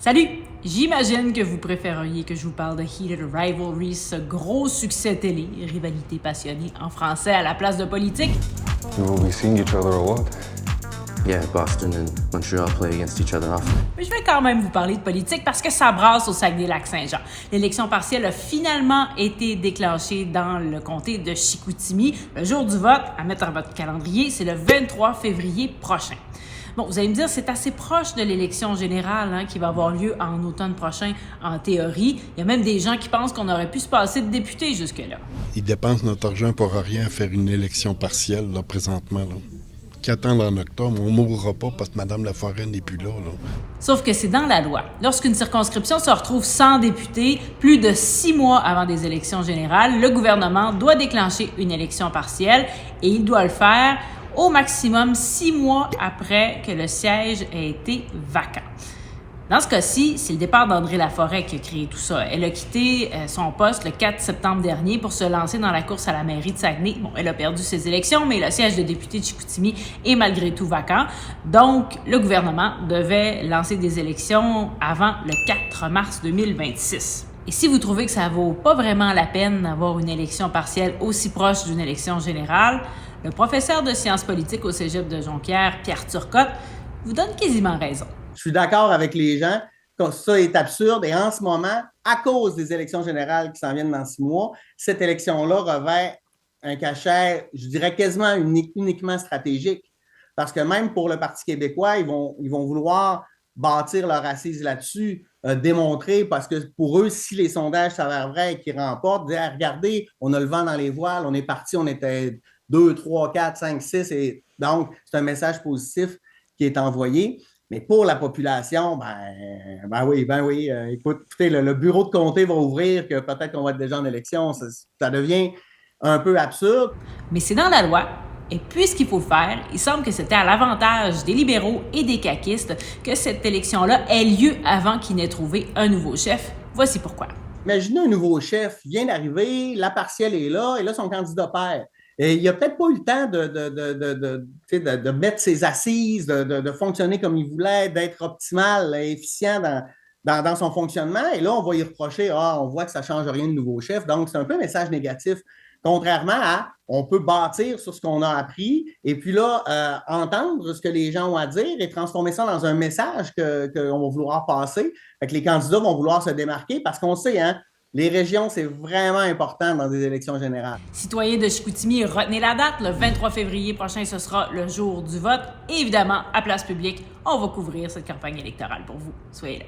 Salut! J'imagine que vous préféreriez que je vous parle de Heated Rivalry, ce gros succès télé, rivalité passionnée en français à la place de politique. Will we seeing each other a lot? Yeah, Boston and Montreal play against each other often. Mais je vais quand même vous parler de politique parce que ça brasse au Saguenay-Lac-Saint-Jean. L'élection partielle a finalement été déclenchée dans le comté de Chicoutimi. Le jour du vote, à mettre dans votre calendrier, c'est le 23 février prochain. Bon, vous allez me dire, c'est assez proche de l'élection générale qui va avoir lieu en automne prochain, en théorie. Il y a même des gens qui pensent qu'on aurait pu se passer de députés jusque-là. Ils dépensent notre argent pour rien à faire une élection partielle, là, présentement. Là. Qu'attendre en octobre, on ne mourra pas parce que Mme Laforêt n'est plus là. Sauf que c'est dans la loi. Lorsqu'une circonscription se retrouve sans député, plus de 6 mois avant des élections générales, le gouvernement doit déclencher une élection partielle et il doit le faire au maximum 6 mois après que le siège ait été vacant. Dans ce cas-ci, c'est le départ d'André Laforêt qui a créé tout ça. Elle a quitté son poste le 4 septembre dernier pour se lancer dans la course à la mairie de Saguenay. Bon, elle a perdu ses élections, mais le siège de député de Chicoutimi est malgré tout vacant. Donc, le gouvernement devait lancer des élections avant le 4 mars 2026. Et si vous trouvez que ça vaut pas vraiment la peine d'avoir une élection partielle aussi proche d'une élection générale, le professeur de sciences politiques au cégep de Jonquière, Pierre Turcotte, vous donne quasiment raison. Je suis d'accord avec les gens que ça est absurde et en ce moment, à cause des élections générales qui s'en viennent dans 6 mois, cette élection-là revêt un cachet, je dirais quasiment uniquement stratégique. Parce que même pour le Parti québécois, ils vont vouloir bâtir leur assise là-dessus, démontrer, parce que pour eux, si les sondages s'avèrent vrais et qu'ils remportent, dire, regardez, on a le vent dans les voiles, on est parti, on était 2, 3, 4, 5, 6, et donc c'est un message positif qui est envoyé. Mais pour la population, ben oui, écoutez, le bureau de comté va ouvrir, que peut-être qu'on va être déjà en élection, ça devient un peu absurde. Mais c'est dans la loi. Et puisqu'il faut le faire, il semble que c'était à l'avantage des libéraux et des caquistes que cette élection-là ait lieu avant qu'ils n'aient trouvé un nouveau chef. Voici pourquoi. Imaginez un nouveau chef, vient d'arriver, la partielle est là, et là, son candidat perd. Et il n'a peut-être pas eu le temps de mettre ses assises, de fonctionner comme il voulait, d'être optimal, efficient dans son fonctionnement. Et là, on va y reprocher, on voit que ça ne change rien de nouveau chef. Donc, c'est un peu un message négatif. Contrairement à, on peut bâtir sur ce qu'on a appris et puis là, entendre ce que les gens ont à dire et transformer ça dans un message qu'on va vouloir passer. Fait que les candidats vont vouloir se démarquer parce qu'on sait, les régions, c'est vraiment important dans des élections générales. Citoyens de Chicoutimi, retenez la date. Le 23 février prochain, ce sera le jour du vote. Et évidemment, à Place Publique, on va couvrir cette campagne électorale pour vous. Soyez là.